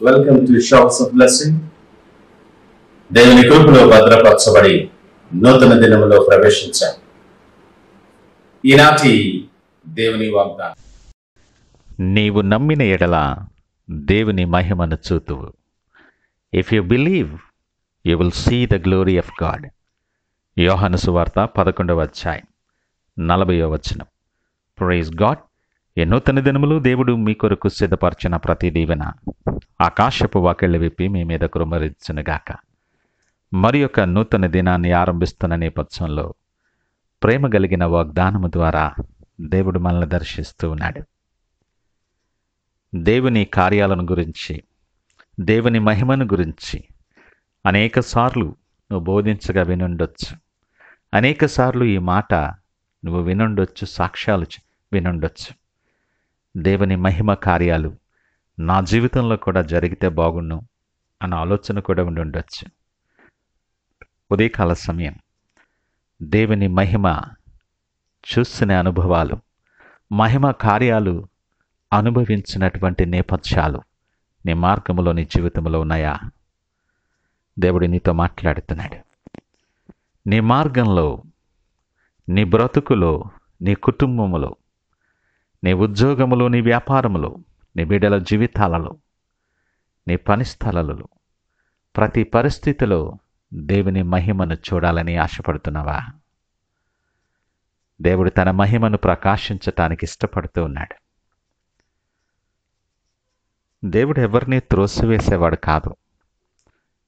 Welcome to shops of blessing. దేవుని కృపలో భద్రపరచబడి నూతన దినములో ప్రవేశించాం. ఈనాటి దేవుని వాగ్దానం, నీవు నమ్మిన ఎడల దేవుని మహిమను చూతువు. If you believe you will see the glory of God. యోహాను సువార్త 11వ అధ్యాయం 40వ వచనం. Praise God. ఈ నూతన దినములు దేవుడు మీ కొరకు సిద్ధపరిచిన ప్రతి దీవెన ఆకాశపు వాకిళ్ళు విప్పి మీ మీద కుమ్మరించునుగాక. మరి యొక్క నూతన దినాన్ని ఆరంభిస్తున్న నేపథ్యంలో ప్రేమ కలిగిన వాగ్దానము ద్వారా దేవుడు మనల్ని దర్శిస్తూ ఉన్నాడు. దేవుని కార్యాలను గురించి, దేవుని మహిమను గురించి అనేక సార్లు నువ్వు బోధించగా వినుండొచ్చు. అనేక సార్లు ఈ మాట నువ్వు వినుండొచ్చు, సాక్ష్యాలు వినుండొచ్చు. దేవుని మహిమ కార్యాలు నా జీవితంలో కూడా జరిగితే బాగుండు అన్న ఆలోచన కూడా ఉండుండొచ్చు. ఉదయకాల సమయం దేవుని మహిమ చూసిన అనుభవాలు, మహిమ కార్యాలు అనుభవించినటువంటి నేపథ్యాలు నీ మార్గంలో, నీ జీవితంలో ఉన్నాయా? దేవుడు నీతో మాట్లాడుతున్నాడు. నీ మార్గంలో, నీ బ్రతుకులో, నీ కుటుంబములో, నీ ఉద్యోగములో, నీ వ్యాపారములో, నీ బిడ్డల జీవితాలలో, నీ పని స్థలాలలో, ప్రతి పరిస్థితిలో దేవుని మహిమను చూడాలని ఆశపడుతున్నావా? దేవుడు తన మహిమను ప్రకాశించటానికి ఇష్టపడుతూ ఉన్నాడు. దేవుడు ఎవరిని త్రోసివేసేవాడు కాదు.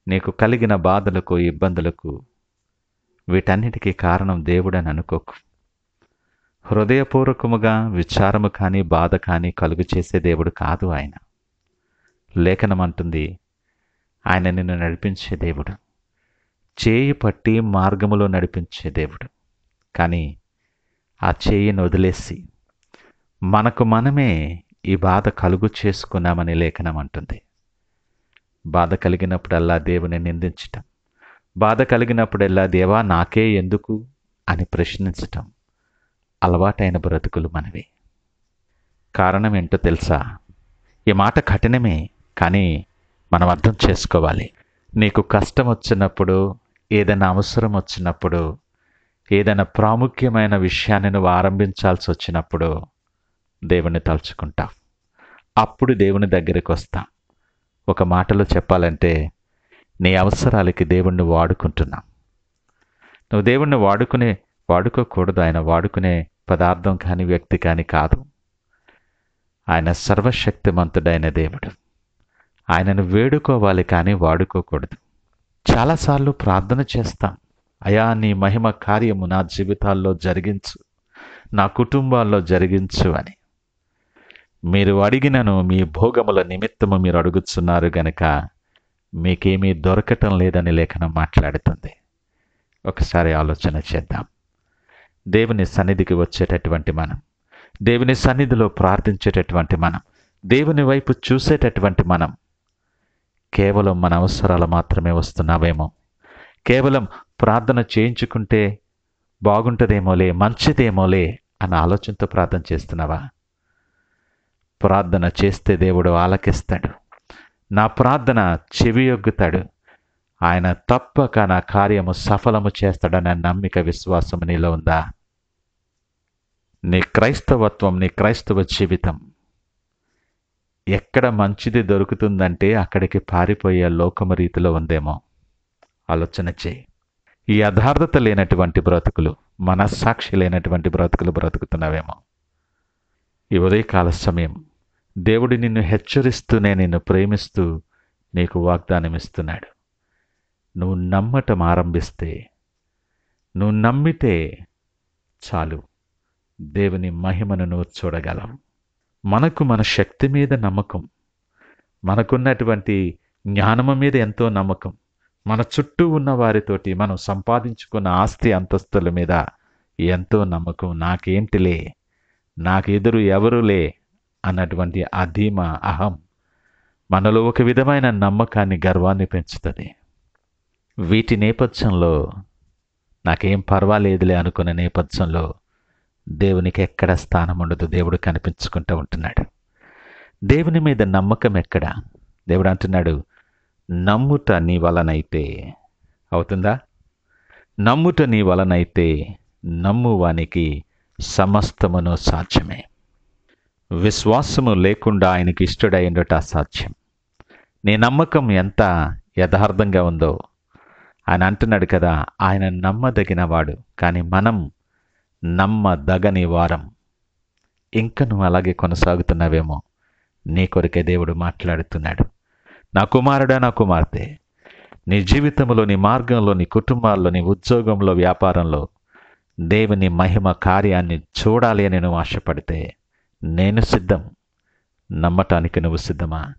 నీకు కలిగిన బాధలకు, ఇబ్బందులకు, వీటన్నిటికీ కారణం దేవుడని అనుకోకు. హృదయపూర్వకముగా విచారము కానీ, బాధ కానీ కలుగు చేసే దేవుడు కాదు ఆయన. లేఖనం అంటుంది, ఆయన నిన్ను నడిపించే దేవుడు, చేయి పట్టి మార్గములో నడిపించే దేవుడు. కానీ ఆ చేయిని వదిలేసి మనకు మనమే ఈ బాధ కలుగు చేసుకున్నామని లేఖనం అంటుంది. బాధ కలిగినప్పుడల్లా దేవుని నిందించటం, బాధ కలిగినప్పుడల్లా దేవా నాకే ఎందుకు అని ప్రశ్నించటం అలవాటైన బ్రతుకులు మనవి. కారణం ఏంటో తెలుసా? ఈ మాట కఠినమే, కానీ మనం అర్థం చేసుకోవాలి. నీకు కష్టం వచ్చినప్పుడు, ఏదైనా అవసరం వచ్చినప్పుడు, ఏదైనా ప్రాముఖ్యమైన విషయాన్ని నువ్వు ఆరంభించాల్సి వచ్చినప్పుడు దేవుని తలుచుకుంటావు. అప్పుడు దేవుని దగ్గరికి వస్తాం. ఒక మాటలో చెప్పాలంటే నీ అవసరాలకి దేవుణ్ణి వాడుకుంటున్నావు. నువ్వు దేవుణ్ణి వాడుకోకూడదు. ఆయన వాడుకునే పదార్థం కానీ, వ్యక్తి కానీ కాదు. ఆయన సర్వశక్తిమంతుడైన దేవుడు. ఆయనను వేడుకోవాలి కానీ వాడుకోకూడదు. చాలాసార్లు ప్రార్థన చేస్తాం, అయా నీ మహిమ కార్యము నా జీవితాల్లో జరిగించు, నా కుటుంబాల్లో జరిగించు అని. మీరు అడిగినను మీ భోగముల నిమిత్తము మీరు అడుగుతున్నారు గనక మీకేమీ దొరకటం లేదని లేఖనం మాట్లాడుతుంది. ఒకసారి ఆలోచన చేద్దాం. దేవుని సన్నిధికి వచ్చేటటువంటి మనం, దేవుని సన్నిధిలో ప్రార్థించేటటువంటి మనం, దేవుని వైపు చూసేటటువంటి మనం కేవలం మన అవసరాలు మాత్రమే వస్తున్నావేమో, కేవలం ప్రార్థన చేయించుకుంటే బాగుంటుందేమోలే, మంచిదేమోలే అన్న ఆలోచనతో ప్రార్థన చేస్తున్నావా? ప్రార్థన చేస్తే దేవుడు ఆలకిస్తాడు. నా ప్రార్థన చెవియొగ్గుతాడు. ఆయన తప్పక నా కార్యము సఫలము చేస్తాడన్న నమ్మిక, విశ్వాసం నీలో ఉందా? నీ క్రైస్తవత్వం, నీ క్రైస్తవ జీవితం ఎక్కడ మంచిది దొరుకుతుందంటే అక్కడికి పారిపోయే లోకము రీతిలో ఉందేమో ఆలోచన చేయి. ఈ యథార్థత లేనటువంటి బ్రతుకులు, మనస్సాక్షి లేనటువంటి బ్రతుకులు బ్రతుకుతున్నావేమో. ఈ ఉదయకాల సమయం దేవుడు నిన్ను హెచ్చరిస్తూనే, నిన్ను ప్రేమిస్తూ నీకు వాగ్దానం ఇస్తున్నాడు. నువ్వు నమ్మటం ఆరంభిస్తే, నువ్వు నమ్మితే చాలు, దేవుని మహిమను నువ్వు చూడగలవు. మనకు మన శక్తి మీద నమ్మకం, మనకున్నటువంటి జ్ఞానము మీద ఎంతో నమ్మకం, మన చుట్టూ ఉన్న వారితోటి మనం సంపాదించుకున్న ఆస్తి అంతస్తుల మీద ఎంతో నమ్మకం. నాకేంటిలే, నాకు ఎదురు ఎవరులే అన్నటువంటి అధీమ అహం మనలో ఒక విధమైన నమ్మకాన్ని, గర్వాన్ని పెంచుతుంది. వీటి నేపథ్యంలో నాకేం పర్వాలేదులే అనుకున్న నేపథ్యంలో దేవునికి ఎక్కడ స్థానం ఉండదు. దేవుడు కనిపించుకుంటూ ఉంటున్నాడు. దేవుని మీద నమ్మకం ఎక్కడ? దేవుడు అంటున్నాడు, నమ్ముట నీ వలనైతే అవుతుందా? నమ్ముట నీ వలనైతే నమ్మువానికి సమస్తమును సాధ్యమే. విశ్వాసము లేకుండా ఆయనకి ఇష్టడైండుట అసాధ్యం. నీ నమ్మకం ఎంత యథార్థంగా ఉందో ఆయన అంటున్నాడు కదా, ఆయన నమ్మదగినవాడు, కానీ మనం నమ్మదగని వారం. ఇంకా నువ్వు అలాగే కొనసాగుతున్నావేమో. నీ కొరకే దేవుడు మాట్లాడుతున్నాడు. నా కుమారుడా, నా కుమార్తె, నీ జీవితంలో, నీ మార్గంలో, నీ కుటుంబాల్లో, నీ ఉద్యోగంలో, వ్యాపారంలో దేవుని మహిమ కార్యాన్ని చూడాలి అని నువ్వు ఆశపడితే నేను సిద్ధం. నమ్మటానికి నువ్వు సిద్ధమా?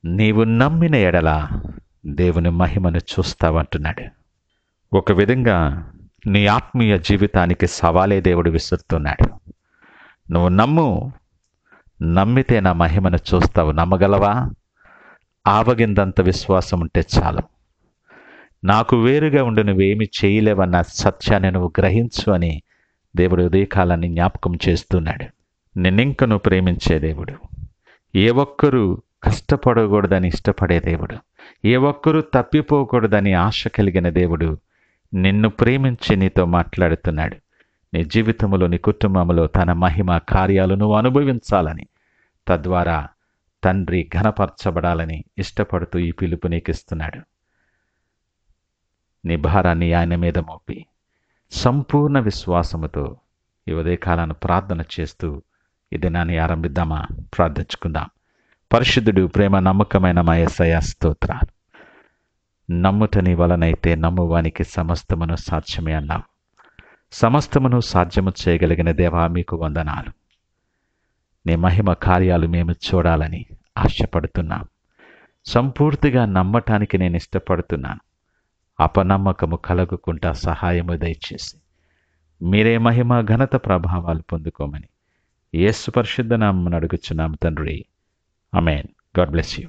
నీవు నమ్మిన ఎడల దేవుని మహిమను చూస్తావంటున్నాడు. ఒక విధంగా నీ ఆత్మీయ జీవితానికి సవాలే దేవుడు విసురుతున్నాడు. నువ్వు నమ్ము, నమ్మితే నా మహిమను చూస్తావు. నమ్మగలవా? ఆవగిందంత విశ్వాసం ఉంటే చాలు. నాకు వేరుగా ఉండి నువ్వేమి చేయలేవన్న సత్యాన్ని నువ్వు గ్రహించు అని దేవుడు ఉదయకాలాన్ని జ్ఞాపకం చేస్తున్నాడు. నిన్నింక నువ్వు ప్రేమించే దేవుడు, ఏ ఒక్కరూ కష్టపడకూడదని ఇష్టపడే దేవుడు, ఏ ఒక్కరూ తప్పిపోకూడదని ఆశ కలిగిన దేవుడు నిన్ను ప్రేమించి నీతో మాట్లాడుతున్నాడు. నీ జీవితంలో, నీ కుటుంబంలో తన మహిమ కార్యాలు నువ్వు అనుభవించాలని, తద్వారా తండ్రి ఘనపరచబడాలని ఇష్టపడుతూ ఈ పిలుపు నీకు ఇస్తున్నాడు. నీ భారాన్ని ఆయన మీద మోపి సంపూర్ణ విశ్వాసముతో ఈ ఉదయకాలాన్ని ప్రార్థన చేస్తూ ఈ దినాన్ని ఆరంభిద్దామా? ప్రార్థించుకుందాం. పరిశుద్ధుడు, ప్రేమ నమ్మకమైన మా యేసయ్య స్తోత్రాలు. నమ్ముట నీ వలనైతే నమ్మువానికి సమస్తమును సాధ్యమే అన్నావు. సమస్తమును సాధ్యము చేయగలిగిన దేవా, మీకు వందనాలు. నీ మహిమ కార్యాలు మేము చూడాలని ఆశపడుతున్నాం. సంపూర్తిగా నమ్మటానికి నేను ఇష్టపడుతున్నాను. అపనమ్మకము కలగకుండా సహాయము దయచేసి మీరే మహిమ ఘనత ప్రభావాలు పొందుకోమని యేసు పరిశుద్ధ నామమున అడుగుచున్నాము తండ్రి. ఆమేన్. God bless you.